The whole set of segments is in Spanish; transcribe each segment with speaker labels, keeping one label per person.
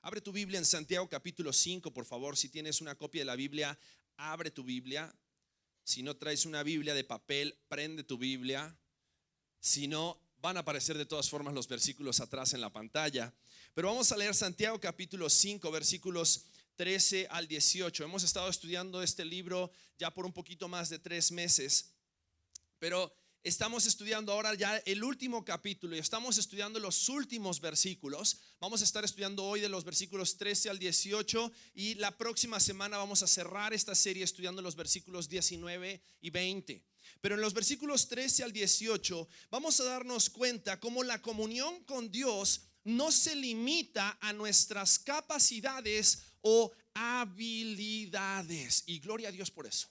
Speaker 1: Abre tu Biblia en Santiago capítulo 5, por favor. Si tienes una copia de la Biblia, abre tu Biblia. Si no traes una Biblia de papel, prende tu Biblia. Si no, van a aparecer de todas formas los versículos atrás en la pantalla. Pero vamos a leer Santiago capítulo 5, versículos 13 al 18. Hemos estado estudiando este libro ya por un poquito más de 3 meses. Pero estamos estudiando ahora ya el último capítulo y estamos estudiando los últimos versículos. Vamos a estar estudiando hoy de los versículos 13 al 18 y la próxima semana vamos a cerrar esta serie estudiando los versículos 19 y 20. Pero en los versículos 13 al 18 vamos a darnos cuenta cómo la comunión con Dios no se limita a nuestras capacidades o habilidades. Y gloria a Dios por eso.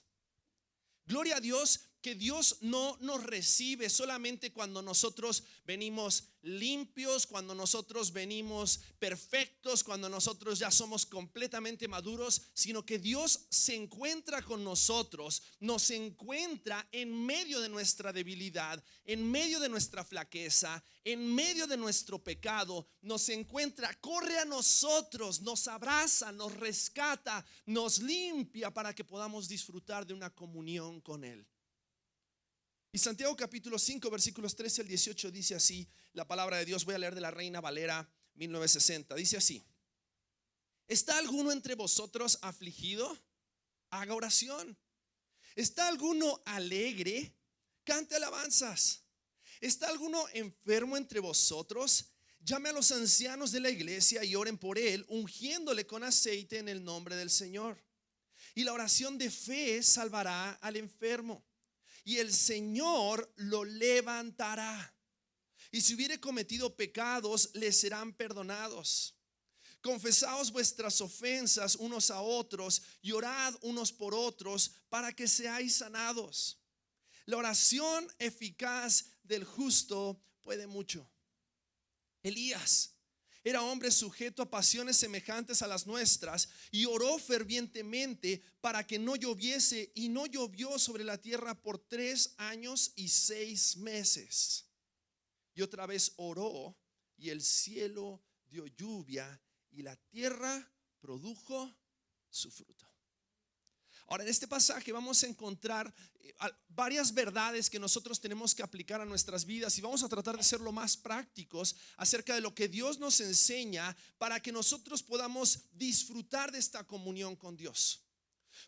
Speaker 1: Gloria a Dios que Dios no nos recibe solamente cuando nosotros venimos limpios, cuando nosotros venimos perfectos, cuando nosotros ya somos completamente maduros, sino que Dios se encuentra con nosotros, nos encuentra en medio de nuestra debilidad, en medio de nuestra flaqueza, en medio de nuestro pecado, nos encuentra, corre a nosotros, nos abraza, nos rescata, nos limpia para que podamos disfrutar de una comunión con Él. Y Santiago capítulo 5 versículos 13 al 18 dice así la palabra de Dios. Voy a leer de la Reina Valera 1960. Dice así: ¿está alguno entre vosotros afligido? Haga oración. ¿Está alguno alegre? Cante alabanzas. ¿Está alguno enfermo entre vosotros? Llame a los ancianos de la iglesia y oren por él, ungiéndole con aceite en el nombre del Señor. Y la oración de fe salvará al enfermo, y el Señor lo levantará. Y si hubiere cometido pecados, le serán perdonados. Confesaos vuestras ofensas unos a otros y orad unos por otros para que seáis sanados. La oración eficaz del justo puede mucho. Elías era hombre sujeto a pasiones semejantes a las nuestras y oró fervientemente para que no lloviese, y no llovió sobre la tierra por 3 años y 6 meses. Y otra vez oró y el cielo dio lluvia y la tierra produjo su fruto. Ahora, en este pasaje vamos a encontrar varias verdades que nosotros tenemos que aplicar a nuestras vidas, y vamos a tratar de ser lo más prácticos acerca de lo que Dios nos enseña para que nosotros podamos disfrutar de esta comunión con Dios.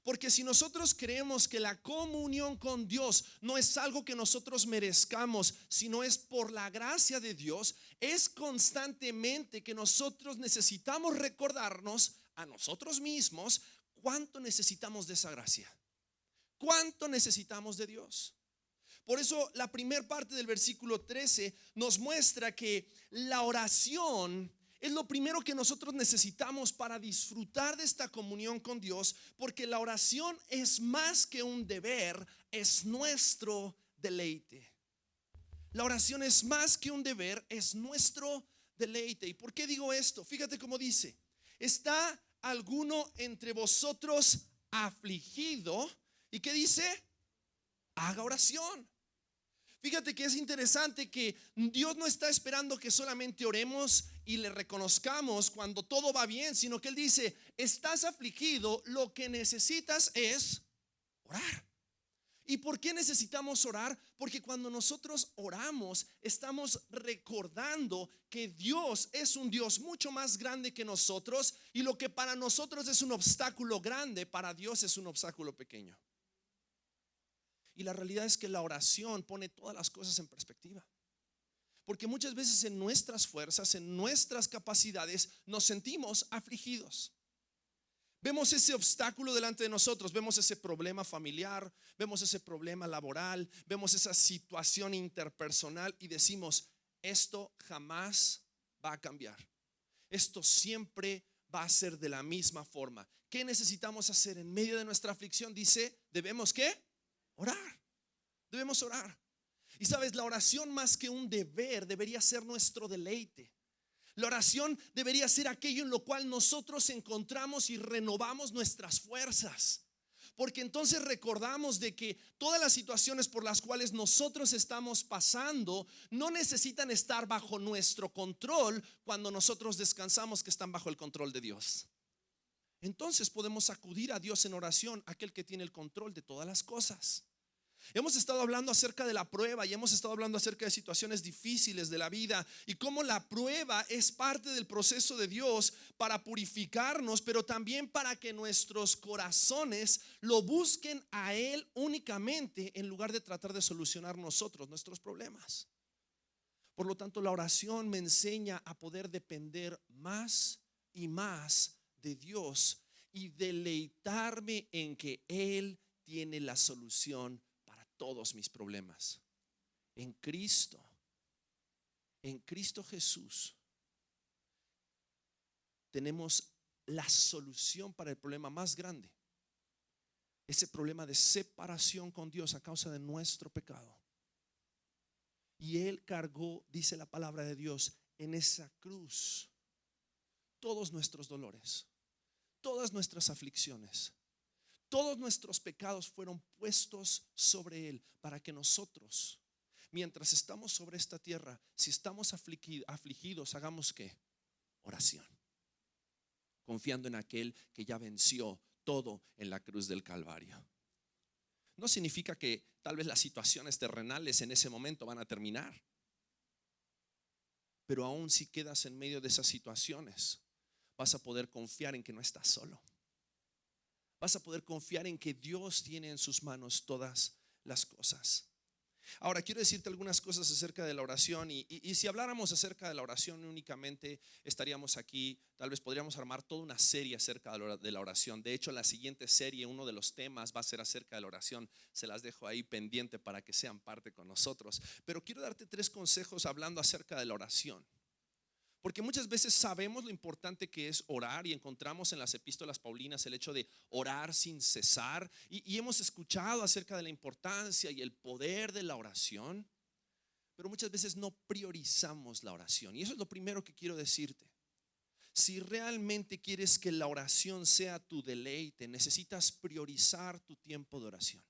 Speaker 1: Porque si nosotros creemos que la comunión con Dios no es algo que nosotros merezcamos, sino es por la gracia de Dios, es constantemente que nosotros necesitamos recordarnos a nosotros mismos cuánto necesitamos de esa gracia, cuánto necesitamos de Dios. Por eso la primera parte del versículo 13 nos muestra que la oración es lo primero que nosotros necesitamos para disfrutar de esta comunión con Dios, porque la oración es más que un deber, es nuestro deleite. La oración es más que un deber, es nuestro deleite. ¿Y por qué digo esto? Fíjate cómo dice: ¿está alguno entre vosotros afligido? ¿Y qué dice? Haga oración. Fíjate que es interesante que Dios no está esperando que solamente oremos y le reconozcamos cuando todo va bien, sino que Él dice: estás afligido, lo que necesitas es orar. ¿Y por qué necesitamos orar? Porque cuando nosotros oramos, estamos recordando que Dios es un Dios mucho más grande que nosotros, y lo que para nosotros es un obstáculo grande, para Dios es un obstáculo pequeño. Y la realidad es que la oración pone todas las cosas en perspectiva. Porque muchas veces en nuestras fuerzas, en nuestras capacidades, nos sentimos afligidos. Vemos ese obstáculo delante de nosotros, vemos ese problema familiar, vemos ese problema laboral, vemos esa situación interpersonal y decimos: esto jamás va a cambiar. Esto siempre va a ser de la misma forma. ¿Qué necesitamos hacer en medio de nuestra aflicción? Dice, debemos ¿qué? Orar. Debemos orar. Y sabes, la oración más que un deber debería ser nuestro deleite. La oración debería ser aquello en lo cual nosotros encontramos y renovamos nuestras fuerzas. porque entonces recordamos de que todas las situaciones por las cuales nosotros estamos pasando no necesitan estar bajo nuestro control cuando nosotros descansamos que están bajo el control de Dios. Entonces podemos acudir a Dios en oración, aquel que tiene el control de todas las cosas. Hemos estado hablando acerca de la prueba y hemos estado hablando acerca de situaciones difíciles de la vida y cómo la prueba es parte del proceso de Dios para purificarnos, pero también para que nuestros corazones lo busquen a Él únicamente en lugar de tratar de solucionar nosotros nuestros problemas. Por lo tanto, la oración me enseña a poder depender más y más de Dios y deleitarme en que Él tiene la solución todos mis problemas. En Cristo Jesús, tenemos la solución para el problema más grande, ese problema de separación con Dios a causa de nuestro pecado. Y Él cargó, dice la palabra de Dios, en esa cruz todos nuestros dolores, todas nuestras aflicciones. Todos nuestros pecados fueron puestos sobre Él para que nosotros, mientras estamos sobre esta tierra, si estamos afligidos, hagamos ¿qué? Oración, confiando en aquel que ya venció todo en la cruz del Calvario. No significa que tal vez las situaciones terrenales en ese momento van a terminar, pero aún si quedas en medio de esas situaciones, vas a poder confiar en que no estás solo. Vas a poder confiar en que Dios tiene en sus manos todas las cosas. Ahora quiero decirte algunas cosas acerca de la oración y si habláramos acerca de la oración únicamente estaríamos aquí, tal vez podríamos armar toda una serie acerca de la oración. De hecho, la siguiente serie, uno de los temas va a ser acerca de la oración. Se las dejo ahí pendiente para que sean parte con nosotros. Pero quiero darte 3 consejos hablando acerca de la oración. Porque muchas veces sabemos lo importante que es orar y encontramos en las epístolas paulinas el hecho de orar sin cesar y hemos escuchado acerca de la importancia y el poder de la oración, pero muchas veces no priorizamos la oración. Y eso es lo primero que quiero decirte. Si realmente quieres que la oración sea tu deleite, necesitas priorizar tu tiempo de oración.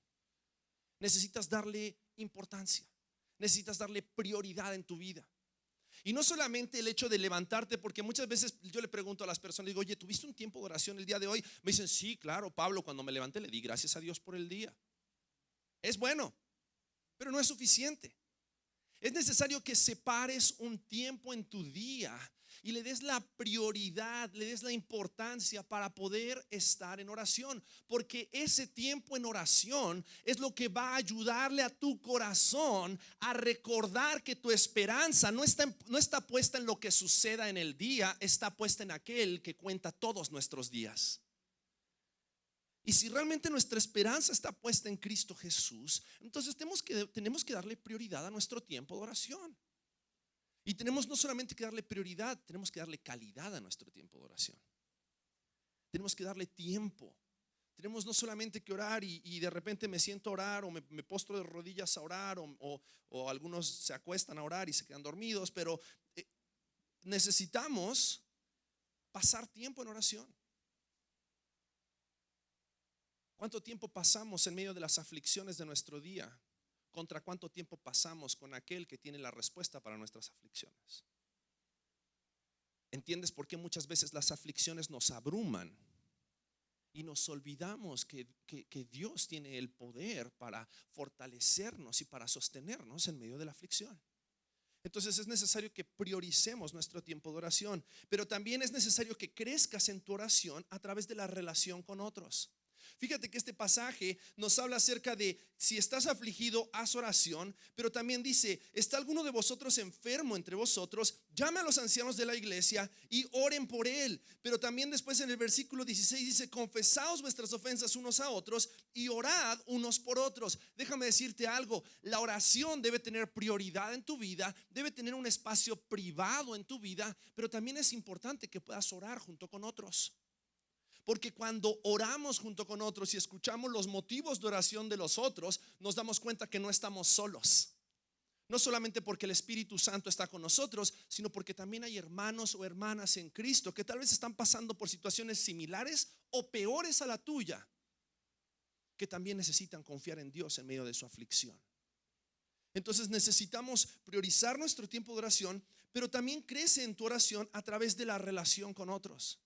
Speaker 1: Necesitas darle importancia, necesitas darle prioridad en tu vida. Y no solamente el hecho de levantarte, porque muchas veces yo le pregunto a las personas, digo, oye, ¿tuviste un tiempo de oración el día de hoy? Me dicen, sí, claro, Pablo, cuando me levanté le di gracias a Dios por el día. Es bueno, pero no es suficiente. Es necesario que separes un tiempo en tu día y le des la prioridad, le des la importancia para poder estar en oración, porque ese tiempo en oración es lo que va a ayudarle a tu corazón a recordar que tu esperanza no está puesta en lo que suceda en el día, está puesta en aquel que cuenta todos nuestros días. Y si realmente nuestra esperanza está puesta en Cristo Jesús, entonces tenemos que darle prioridad a nuestro tiempo de oración. Y tenemos no solamente que darle prioridad, tenemos que darle calidad a nuestro tiempo de oración. Tenemos que darle tiempo. Tenemos no solamente que orar y de repente me siento a orar o me postro de rodillas a orar o algunos se acuestan a orar y se quedan dormidos, pero necesitamos pasar tiempo en oración. ¿Cuánto tiempo pasamos en medio de las aflicciones de nuestro día? ¿Contra cuánto tiempo pasamos con aquel que tiene la respuesta para nuestras aflicciones? ¿Entiendes por qué muchas veces las aflicciones nos abruman y nos olvidamos que Dios tiene el poder para fortalecernos y para sostenernos en medio de la aflicción? Entonces es necesario que prioricemos nuestro tiempo de oración, pero también es necesario que crezcas en tu oración a través de la relación con otros. Fíjate que este pasaje nos habla acerca de si estás afligido, haz oración, pero también dice, ¿está alguno de vosotros enfermo entre vosotros? Llame a los ancianos de la iglesia y oren por él. Pero también después en el versículo 16 dice, confesaos vuestras ofensas unos a otros y orad unos por otros. Déjame decirte algo, la oración debe tener prioridad en tu vida, debe tener un espacio privado en tu vida, pero también es importante que puedas orar junto con otros. Porque cuando oramos junto con otros y escuchamos los motivos de oración de los otros, nos damos cuenta que no estamos solos. No solamente porque el Espíritu Santo está con nosotros, sino porque también hay hermanos o hermanas en Cristo que tal vez están pasando por situaciones similares o peores a la tuya. que también necesitan confiar en Dios en medio de su aflicción. Entonces necesitamos priorizar nuestro tiempo de oración, pero también crece en tu oración a través de la relación con otros.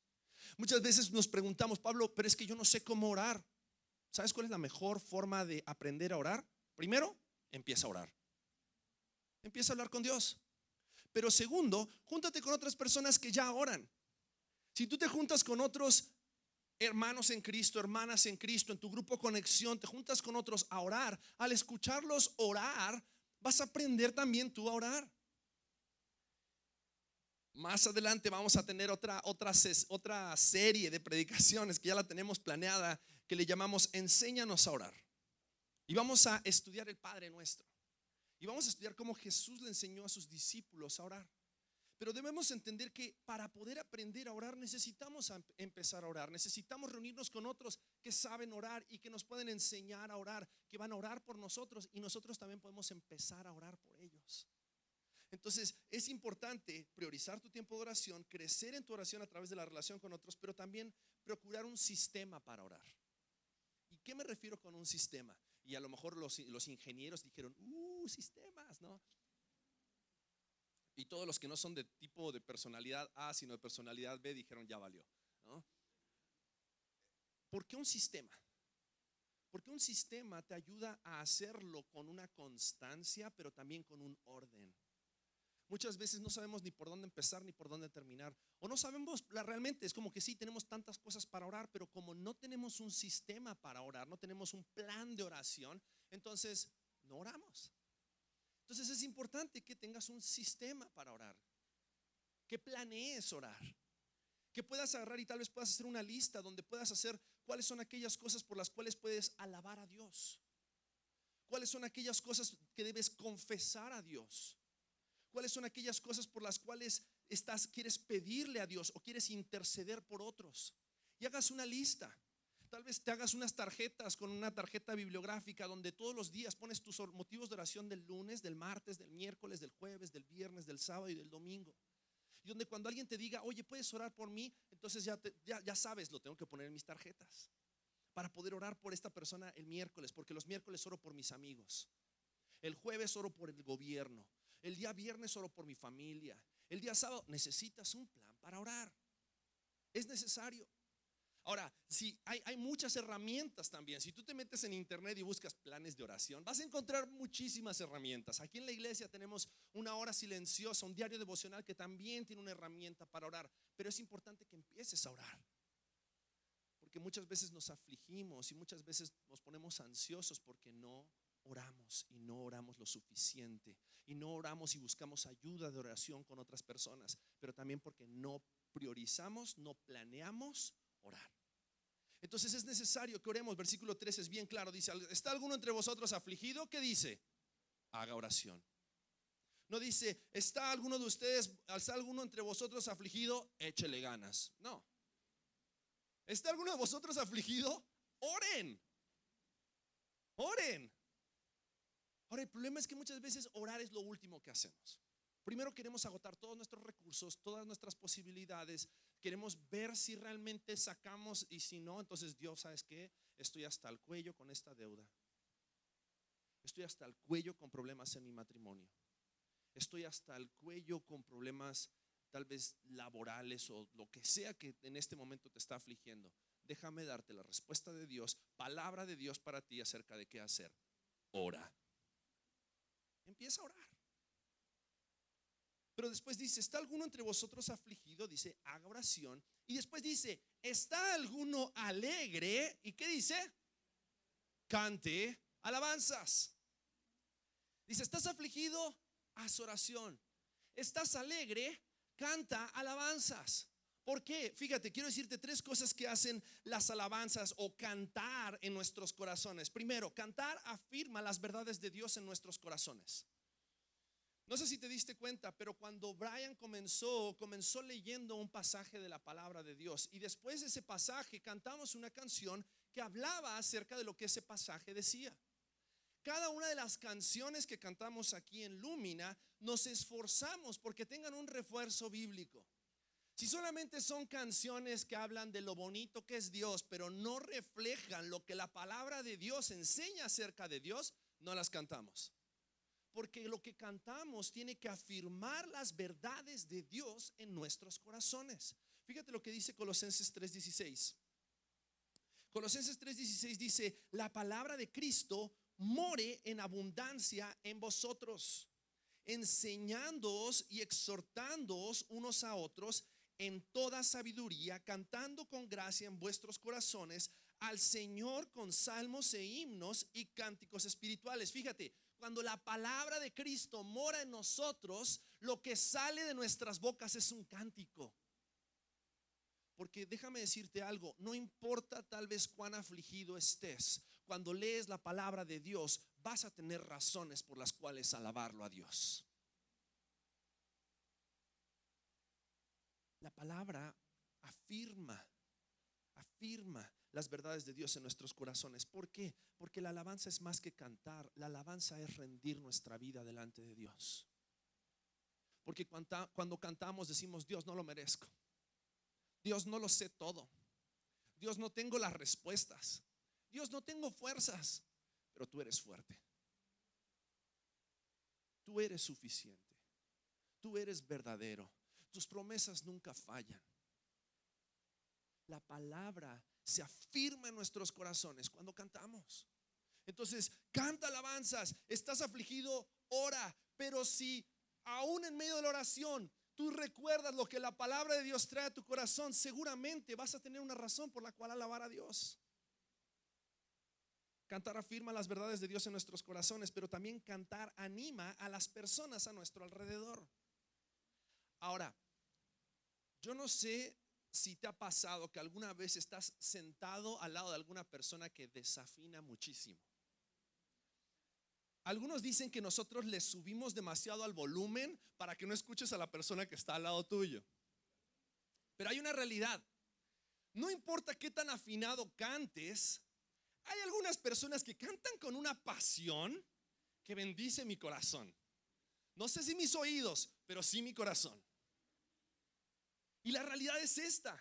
Speaker 1: Muchas veces nos preguntamos, Pablo, pero es que yo no sé cómo orar. ¿Sabes cuál es la mejor forma de aprender a orar? Primero, empieza a orar. Empieza a hablar con Dios. Pero segundo, júntate con otras personas que ya oran. Si tú te juntas con otros hermanos en Cristo, hermanas en Cristo, en tu grupo Conexión, te juntas con otros a orar, al escucharlos orar, vas a aprender también tú a orar. Más adelante vamos a tener otra serie de predicaciones que ya la tenemos planeada, que le llamamos Enséñanos a orar. Y vamos a estudiar el Padre Nuestro. Y vamos a estudiar cómo Jesús le enseñó a sus discípulos a orar. Pero debemos entender que para poder aprender a orar necesitamos empezar a orar. Necesitamos reunirnos con otros que saben orar y que nos pueden enseñar a orar, que van a orar por nosotros y nosotros también podemos empezar a orar por ellos. Entonces es importante priorizar tu tiempo de oración, crecer en tu oración a través de la relación con otros, pero también procurar un sistema para orar. ¿Y qué me refiero con un sistema? Y a lo mejor los ingenieros dijeron, sistemas, ¿no? Y todos los que no son de tipo de personalidad A, sino de personalidad B, dijeron, ya valió, ¿no? ¿Por qué un sistema? Porque un sistema te ayuda a hacerlo con una constancia, pero también con un orden. Muchas veces no sabemos ni por dónde empezar ni por dónde terminar. O no sabemos realmente, es como que sí, tenemos tantas cosas para orar, pero como no tenemos un sistema para orar, no tenemos un plan de oración, entonces no oramos. Entonces es importante que tengas un sistema para orar, que planees orar, que puedas agarrar y tal vez puedas hacer una lista donde puedas hacer cuáles son aquellas cosas por las cuales puedes alabar a Dios, cuáles son aquellas cosas que debes confesar a Dios, cuáles son aquellas cosas por las cuales quieres pedirle a Dios o quieres interceder por otros, y hagas una lista. Tal vez te hagas unas tarjetas con una tarjeta bibliográfica donde todos los días pones tus motivos de oración del lunes, del martes, del miércoles, del jueves, del viernes, del sábado y del domingo. Y donde cuando alguien te diga, oye, ¿puedes orar por mí? Entonces ya sabes, lo tengo que poner en mis tarjetas para poder orar por esta persona el miércoles, porque los miércoles oro por mis amigos, el jueves oro por el gobierno, el día viernes oro por mi familia, el día sábado. Necesitas un plan para orar. Es necesario. Ahora, si hay muchas herramientas también. Si tú te metes en internet y buscas planes de oración, vas a encontrar muchísimas herramientas. Aquí en la iglesia tenemos una hora silenciosa, un diario devocional que también tiene una herramienta para orar. Pero es importante que empieces a orar, porque muchas veces nos afligimos y muchas veces nos ponemos ansiosos porque no oramos y no oramos lo suficiente, y no oramos y buscamos ayuda de oración con otras personas, pero también porque no priorizamos, no planeamos orar. Entonces es necesario que oremos. Versículo 13 es bien claro, dice, ¿está alguno entre vosotros afligido? ¿Qué dice? Haga oración. No dice, ¿está alguno de ustedes, está alguno entre vosotros afligido? Échele ganas. No. ¿Está alguno de vosotros afligido? Oren. Oren. Ahora, el problema es que muchas veces orar es lo último que hacemos. Primero queremos agotar todos nuestros recursos, todas nuestras posibilidades. Queremos ver si realmente sacamos, y si no, entonces Dios, ¿sabes qué? Estoy hasta el cuello con esta deuda. Estoy hasta el cuello con problemas en mi matrimonio. Estoy hasta el cuello con problemas tal vez laborales o lo que sea que en este momento te está afligiendo. Déjame darte la respuesta de Dios, palabra de Dios para ti acerca de qué hacer. Ora. Empieza a orar. Pero después dice, ¿está alguno entre vosotros afligido? Dice, haga oración. Y después dice, ¿está alguno alegre? ¿Y qué dice? Cante alabanzas. Dice, ¿estás afligido? Haz oración. ¿Estás alegre? Canta alabanzas. ¿Por qué? Fíjate, quiero decirte tres cosas que hacen las alabanzas o cantar en nuestros corazones. Primero, cantar afirma las verdades de Dios en nuestros corazones. No sé si te diste cuenta, pero cuando Brian comenzó leyendo un pasaje de la palabra de Dios, y después de ese pasaje cantamos una canción que hablaba acerca de lo que ese pasaje decía. Cada una de las canciones que cantamos aquí en Lumina nos esforzamos porque tengan un refuerzo bíblico. Si solamente son canciones que hablan de lo bonito que es Dios, pero no reflejan lo que la palabra de Dios enseña acerca de Dios, no las cantamos. Porque lo que cantamos tiene que afirmar las verdades de Dios en nuestros corazones. Fíjate lo que dice Colosenses 3:16. Colosenses 3:16 dice: la palabra de Cristo more en abundancia en vosotros, enseñándoos y exhortándoos unos a otros en toda sabiduría, cantando con gracia en vuestros corazones al Señor con salmos e himnos y cánticos espirituales. Fíjate, cuando la palabra de Cristo mora en nosotros, lo que sale de nuestras bocas es un cántico. Porque déjame decirte algo, no importa tal vez cuán afligido estés, cuando lees la palabra de Dios vas a tener razones por las cuales alabarlo a Dios. La palabra afirma las verdades de Dios en nuestros corazones. ¿Por qué? Porque la alabanza es más que cantar, la alabanza es rendir nuestra vida delante de Dios. Porque cuando cantamos decimos: Dios, no lo merezco, Dios, no lo sé todo, Dios, no tengo las respuestas, Dios, no tengo fuerzas, pero tú eres fuerte, tú eres suficiente, tú eres verdadero, tus promesas nunca fallan. La palabra se afirma en nuestros corazones cuando cantamos. Entonces, canta alabanzas. Estás afligido, ora. Pero si aún en medio de la oración tú recuerdas lo que la palabra de Dios trae a tu corazón, seguramente vas a tener una razón por la cual alabar a Dios. Cantar afirma las verdades de Dios en nuestros corazones, pero también cantar anima a las personas a nuestro alrededor. Ahora, yo no sé si te ha pasado que alguna vez estás sentado al lado de alguna persona que desafina muchísimo. Algunos dicen que nosotros le subimos demasiado al volumen para que no escuches a la persona que está al lado tuyo. Pero hay una realidad. No importa qué tan afinado cantes, hay algunas personas que cantan con una pasión que bendice mi corazón. No sé si mis oídos, pero sí mi corazón. Y la realidad es esta: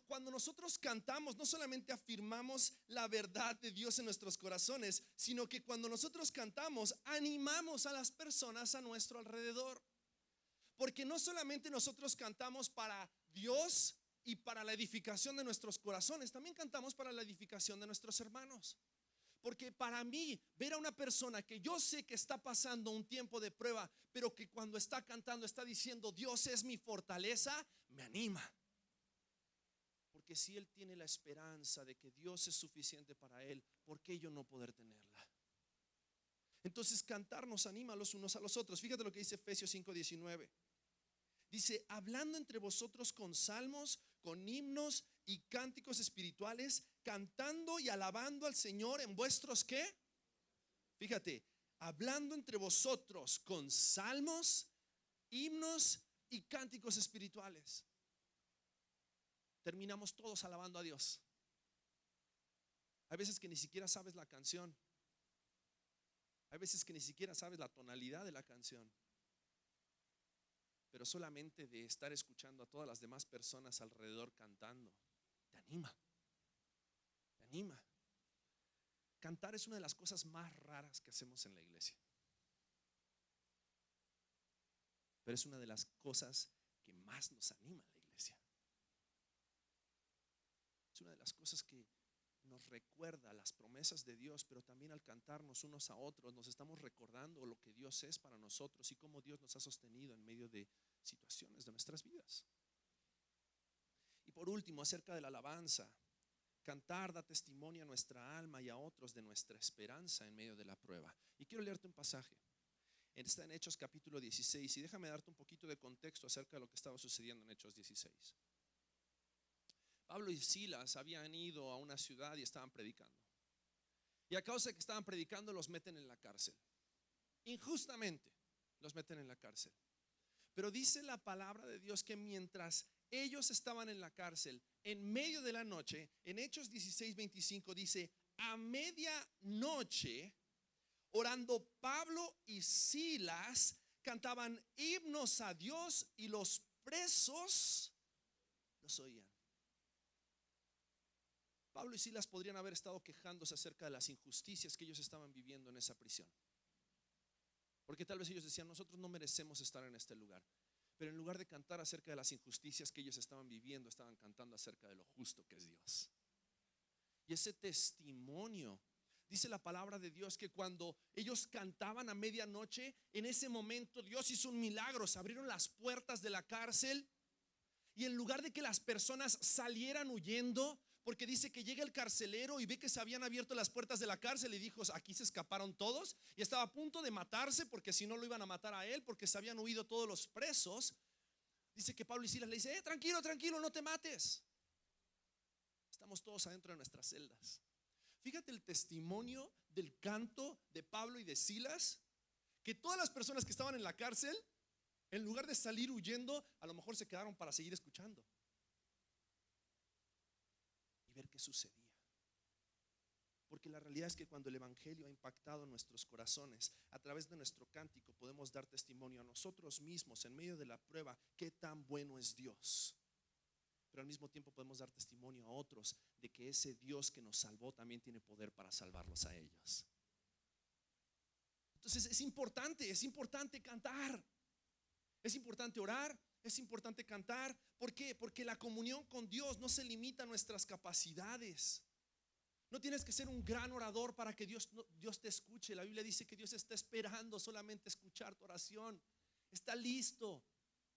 Speaker 1: cuando nosotros cantamos, no solamente afirmamos la verdad de Dios en nuestros corazones, sino que cuando nosotros cantamos, animamos a las personas a nuestro alrededor. Porque no solamente nosotros cantamos para Dios y para la edificación de nuestros corazones, también cantamos para la edificación de nuestros hermanos. Porque para mí, ver a una persona que yo sé que está pasando un tiempo de prueba, pero que cuando está cantando está diciendo: Dios es mi fortaleza, me anima. Porque si él tiene la esperanza de que Dios es suficiente para él, ¿por qué yo no poder tenerla? Entonces, cantar nos anima los unos a los otros. Fíjate lo que dice Efesios 5:19. Dice: hablando entre vosotros con salmos, con himnos y cánticos espirituales, cantando y alabando al Señor en vuestros ¿qué? Fíjate, hablando entre vosotros con salmos, himnos y cánticos espirituales. Terminamos todos alabando a Dios. Hay veces que ni siquiera sabes la canción. Hay veces que ni siquiera sabes la tonalidad de la canción. Pero solamente de estar escuchando a todas las demás personas alrededor cantando, te anima. Te anima. Cantar es una de las cosas más raras que hacemos en la iglesia. Pero es una de las cosas que más nos anima en la iglesia. Es una de las cosas que nos recuerda las promesas de Dios, pero también al cantarnos unos a otros nos estamos recordando lo que Dios es para nosotros y cómo Dios nos ha sostenido en medio de situaciones de nuestras vidas. Y por último, acerca de la alabanza, cantar da testimonio a nuestra alma y a otros de nuestra esperanza en medio de la prueba. Y quiero leerte un pasaje. Está en Hechos capítulo 16 y déjame darte un poquito de contexto acerca de lo que estaba sucediendo en Hechos 16. Pablo y Silas habían ido a una ciudad y estaban predicando. Y a causa de que estaban predicando, los meten en la cárcel. Injustamente los meten en la cárcel. Pero dice la palabra de Dios que mientras ellos estaban en la cárcel, en medio de la noche, en Hechos 16:25 dice: a medianoche, orando Pablo y Silas, cantaban himnos a Dios y los presos los oían. Pablo y Silas podrían haber estado quejándose acerca de las injusticias que ellos estaban viviendo en esa prisión, porque tal vez ellos decían: nosotros no merecemos estar en este lugar. Pero en lugar de cantar acerca de las injusticias que ellos estaban viviendo, estaban cantando acerca de lo justo que es Dios. Y ese testimonio, dice la palabra de Dios, que cuando ellos cantaban a medianoche, en ese momento Dios hizo un milagro. Se abrieron las puertas de la cárcel, y en lugar de que las personas salieran huyendo, porque dice que llega el carcelero y ve que se habían abierto las puertas de la cárcel y dijo: aquí se escaparon todos, y estaba a punto de matarse, porque si no lo iban a matar a él, porque se habían huido todos los presos. Dice que Pablo y Silas le dice: tranquilo, tranquilo, no te mates. Estamos todos adentro de nuestras celdas. Fíjate el testimonio del canto de Pablo y de Silas, que todas las personas que estaban en la cárcel, en lugar de salir huyendo, a lo mejor se quedaron para seguir escuchando y ver qué sucedía. Porque la realidad es que cuando el evangelio ha impactado nuestros corazones, a través de nuestro cántico podemos dar testimonio a nosotros mismos en medio de la prueba qué tan bueno es Dios. Pero al mismo tiempo podemos dar testimonio a otros de que ese Dios que nos salvó también tiene poder para salvarlos a ellos. Entonces es importante cantar, es importante orar, es importante cantar. ¿Por qué? Porque la comunión con Dios no se limita a nuestras capacidades. No tienes que ser un gran orador para que Dios te escuche. La Biblia dice que Dios está esperando solamente escuchar tu oración. Está listo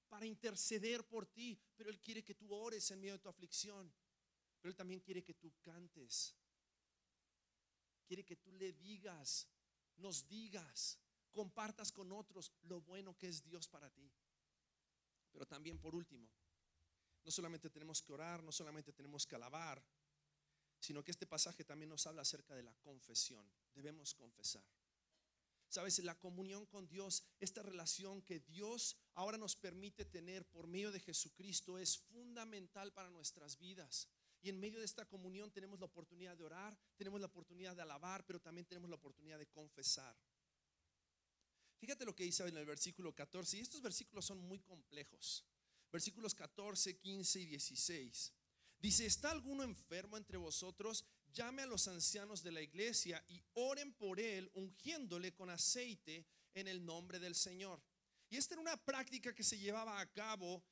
Speaker 1: para interceder por ti, pero Él quiere que tú ores en medio de tu aflicción. Pero Él también quiere que tú cantes. Quiere que tú le digas, nos digas, compartas con otros lo bueno que es Dios para ti. Pero también, por último, no solamente tenemos que orar, no solamente tenemos que alabar, sino que este pasaje también nos habla acerca de la confesión. Debemos confesar. Sabes, la comunión con Dios, esta relación que Dios ahora nos permite tener por medio de Jesucristo, es fundamental para nuestras vidas. Y en medio de esta comunión tenemos la oportunidad de orar, tenemos la oportunidad de alabar, pero también tenemos la oportunidad de confesar. Fíjate lo que dice en el versículo 14, y estos versículos son muy complejos. Versículos 14, 15 y 16. Dice: ¿está alguno enfermo entre vosotros? Llame a los ancianos de la iglesia y oren por él, ungiéndole con aceite en el nombre del Señor. Y esta era una práctica que se llevaba a cabo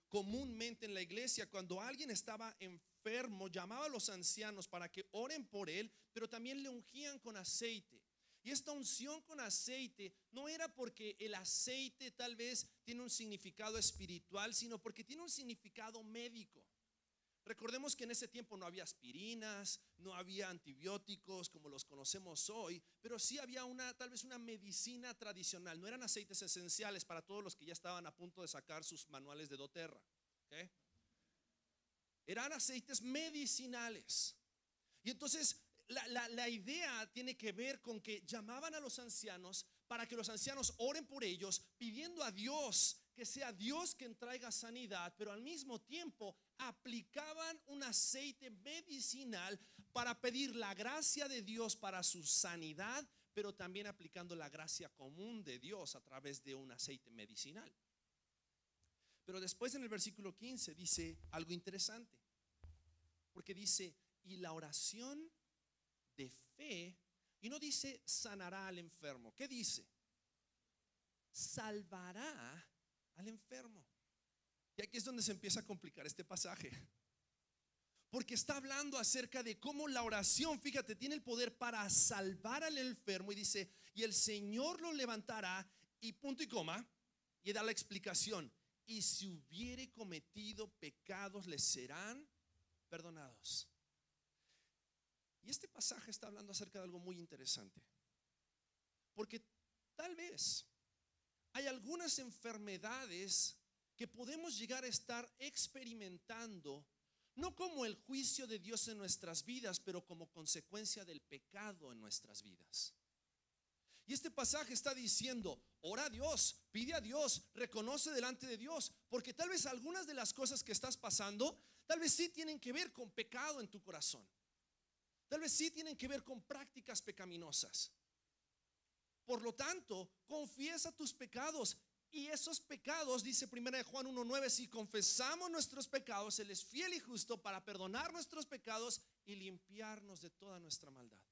Speaker 1: comúnmente en la iglesia. Cuando alguien estaba enfermo, llamaba a los ancianos para que oren por él, pero también le ungían con aceite. Y esta unción con aceite no era porque el aceite tal vez tiene un significado espiritual, sino porque tiene un significado médico. Recordemos que en ese tiempo no había aspirinas, no había antibióticos como los conocemos hoy, pero sí había tal vez una medicina tradicional. No eran aceites esenciales para todos los que ya estaban a punto de sacar sus manuales de doTERRA, ¿okay? Eran aceites medicinales. Y entonces la idea tiene que ver con que llamaban a los ancianos para que los ancianos oren por ellos, pidiendo a Dios que sea Dios quien traiga sanidad, pero al mismo tiempo aplicaban un aceite medicinal para pedir la gracia de Dios para su sanidad, pero también aplicando la gracia común de Dios a través de un aceite medicinal. Pero después en el versículo 15 dice algo interesante, porque dice: y la oración de fe, y no dice sanará al enfermo. ¿Qué dice? Salvará al enfermo. Y aquí es donde se empieza a complicar este pasaje, porque está hablando acerca de cómo la oración, fíjate, tiene el poder para salvar al enfermo. Y dice: y el Señor lo levantará, y punto y coma, y da la explicación: y si hubiere cometido pecados, les serán perdonados. Y este pasaje está hablando acerca de algo muy interesante, porque tal vez hay algunas enfermedades que podemos llegar a estar experimentando, no como el juicio de Dios en nuestras vidas, pero como consecuencia del pecado en nuestras vidas. Y este pasaje está diciendo: ora a Dios, pide a Dios, reconoce delante de Dios, porque tal vez algunas de las cosas que estás pasando, tal vez sí tienen que ver con pecado en tu corazón. Tal vez sí tienen que ver con prácticas pecaminosas. Por lo tanto, confiesa tus pecados, Y esos pecados, dice 1 Juan 1:9, si confesamos nuestros pecados, Él es fiel y justo para perdonar nuestros pecados y limpiarnos de toda nuestra maldad.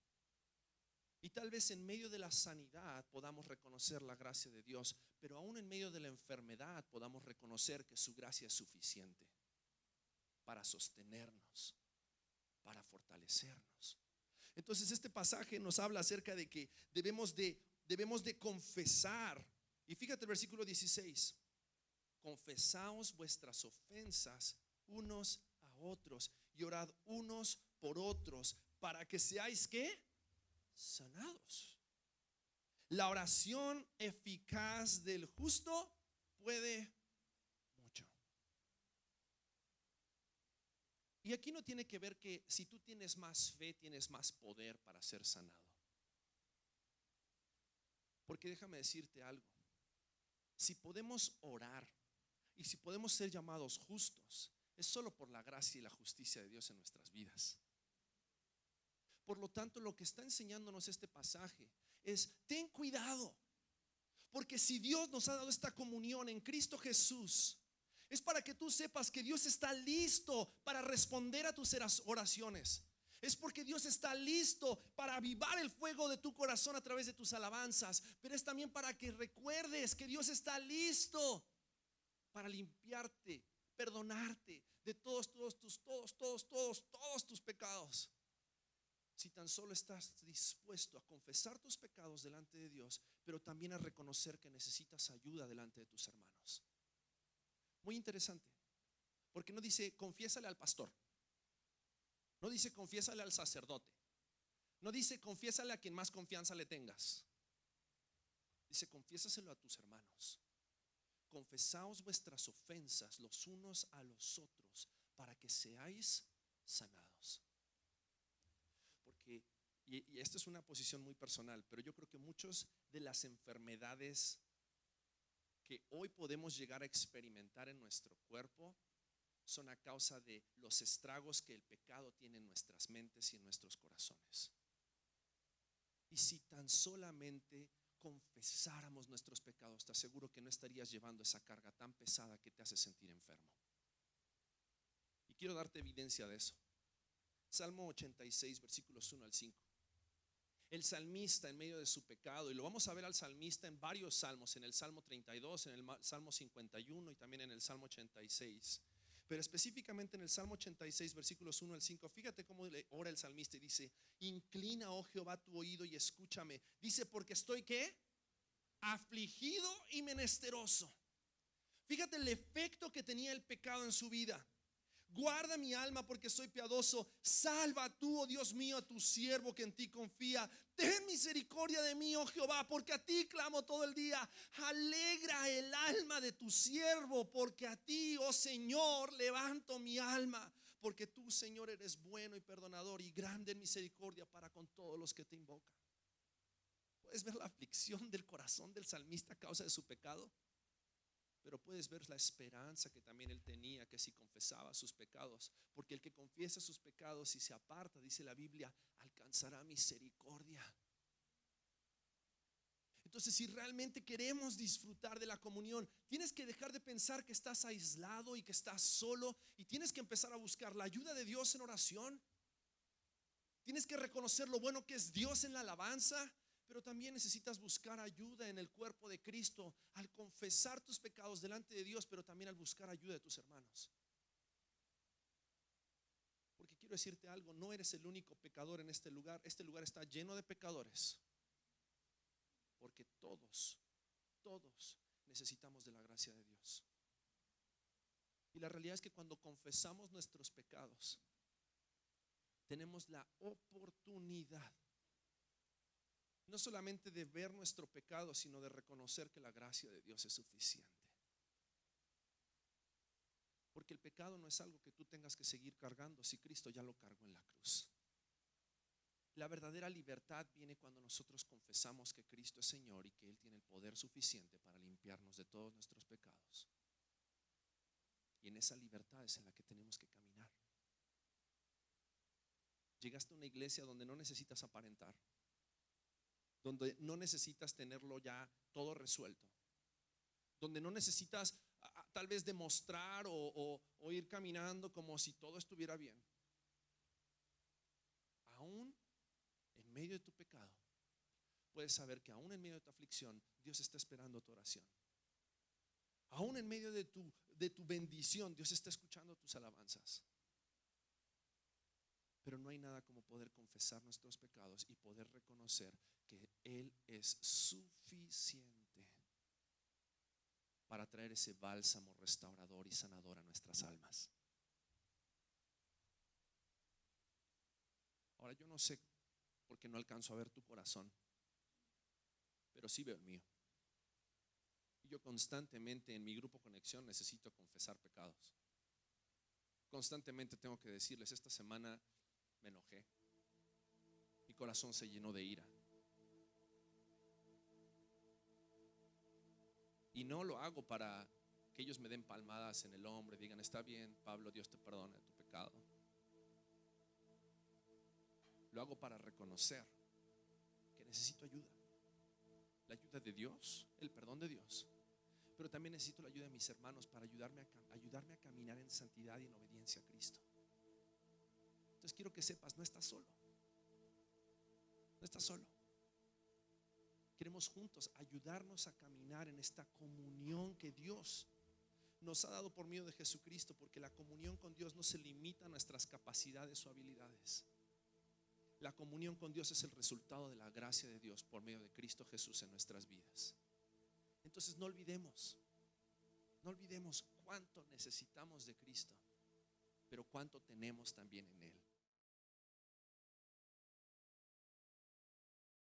Speaker 1: Y tal vez en medio de la sanidad podamos reconocer la gracia de Dios, pero aún en medio de la enfermedad podamos reconocer que su gracia es suficiente para sostenernos, para fortalecernos. Entonces este pasaje nos habla acerca de que debemos de confesar. Y fíjate el versículo 16: confesaos vuestras ofensas unos a otros y orad unos por otros para que seáis ¿qué? Sanados. La oración eficaz del justo puede mucho. Y aquí no tiene que ver que si tú tienes más fe, tienes más poder para ser sanado. Porque déjame decirte algo. Si podemos orar y si podemos ser llamados justos, es solo por la gracia y la justicia de Dios en nuestras vidas. Por lo tanto, lo que está enseñándonos este pasaje es: ten cuidado, porque si Dios nos ha dado esta comunión en Cristo Jesús, es para que tú sepas que Dios está listo para responder a tus oraciones. Es porque Dios está listo para avivar el fuego de tu corazón a través de tus alabanzas. Pero es también para que recuerdes que Dios está listo para limpiarte, perdonarte de todos tus pecados. Si tan solo estás dispuesto a confesar tus pecados delante de Dios, pero también a reconocer que necesitas ayuda delante de tus hermanos. Muy interesante, porque no dice confiésale al pastor, no dice confiésale al sacerdote, no dice confiésale a quien más confianza le tengas. Dice confiésaselo a tus hermanos. Confesaos vuestras ofensas los unos a los otros para que seáis sanados. Porque, y esta es una posición muy personal, pero yo creo que muchas de las enfermedades que hoy podemos llegar a experimentar en nuestro cuerpo son a causa de los estragos que el pecado tiene en nuestras mentes y en nuestros corazones. Y si tan solamente confesáramos nuestros pecados, te aseguro que no estarías llevando esa carga tan pesada que te hace sentir enfermo. Y quiero darte evidencia de eso. Salmo 86, versículos 1 al 5. El salmista en medio de su pecado, y lo vamos a ver al salmista en varios salmos, en el Salmo 32, en el Salmo 51 y también en el Salmo 86. Pero específicamente en el Salmo 86, versículos 1 al 5, fíjate cómo ora el salmista y dice: inclina, oh Jehová, tu oído y escúchame. Dice: porque estoy ¿qué? Afligido y menesteroso. Fíjate el efecto que tenía el pecado en su vida. Guarda mi alma porque soy piadoso. Salva tú, oh Dios mío, a tu siervo que en ti confía. Ten misericordia de mí, oh Jehová, porque a ti clamo todo el día. Alegra el alma de tu siervo, porque a ti, oh Señor, levanto mi alma. Porque tú, Señor, eres bueno y perdonador y grande en misericordia para con todos los que te invocan. ¿Puedes ver la aflicción del corazón del salmista a causa de su pecado? Pero puedes ver la esperanza que también él tenía, que si confesaba sus pecados, porque el que confiesa sus pecados y se aparta, dice la Biblia, alcanzará misericordia. Entonces, si realmente queremos disfrutar de la comunión, tienes que dejar de pensar que estás aislado y que estás solo, y tienes que empezar a buscar la ayuda de Dios en oración. Tienes que reconocer lo bueno que es Dios en la alabanza. Pero también necesitas buscar ayuda en el cuerpo de Cristo al confesar tus pecados delante de Dios, pero también al buscar ayuda de tus hermanos. Porque quiero decirte algo, no eres el único pecador en este lugar. Este lugar está lleno de pecadores. Porque todos necesitamos de la gracia de Dios. Y la realidad es que cuando confesamos nuestros pecados, tenemos la oportunidad no solamente de ver nuestro pecado, sino de reconocer que la gracia de Dios es suficiente. Porque el pecado no es algo que tú tengas que seguir cargando si Cristo ya lo cargó en la cruz. La verdadera libertad viene cuando nosotros confesamos que Cristo es Señor y que Él tiene el poder suficiente para limpiarnos de todos nuestros pecados. Y en esa libertad es en la que tenemos que caminar. Llegaste a una iglesia donde no necesitas aparentar, donde no necesitas tenerlo ya todo resuelto, donde no necesitas tal vez demostrar o ir caminando como si todo estuviera bien. Aún en medio de tu pecado, puedes saber que aún en medio de tu aflicción, Dios está esperando tu oración. Aún en medio de tu bendición, Dios está escuchando tus alabanzas. Pero no hay nada como poder confesar nuestros pecados y poder reconocer que Él es suficiente para traer ese bálsamo restaurador y sanador a nuestras almas. Ahora, yo no sé, porque no alcanzo a ver tu corazón, pero sí veo el mío. Y yo constantemente en mi grupo Conexión necesito confesar pecados. Constantemente tengo que decirles: esta semana me enojé, mi corazón se llenó de ira. Y no lo hago para que ellos me den palmadas en el hombro y digan: está bien, Pablo, Dios te perdona tu pecado. Lo hago para reconocer que necesito ayuda. La ayuda de Dios, el perdón de Dios. Pero también necesito la ayuda de mis hermanos para ayudarme a caminar en santidad y en obediencia a Cristo. Entonces quiero que sepas, no estás solo. No estás solo. Queremos juntos ayudarnos a caminar en esta comunión que Dios nos ha dado por medio de Jesucristo, porque la comunión con Dios no se limita a nuestras capacidades o habilidades. La comunión con Dios es el resultado de la gracia de Dios por medio de Cristo Jesús en nuestras vidas. Entonces no olvidemos cuánto necesitamos de Cristo, pero cuánto tenemos también en Él.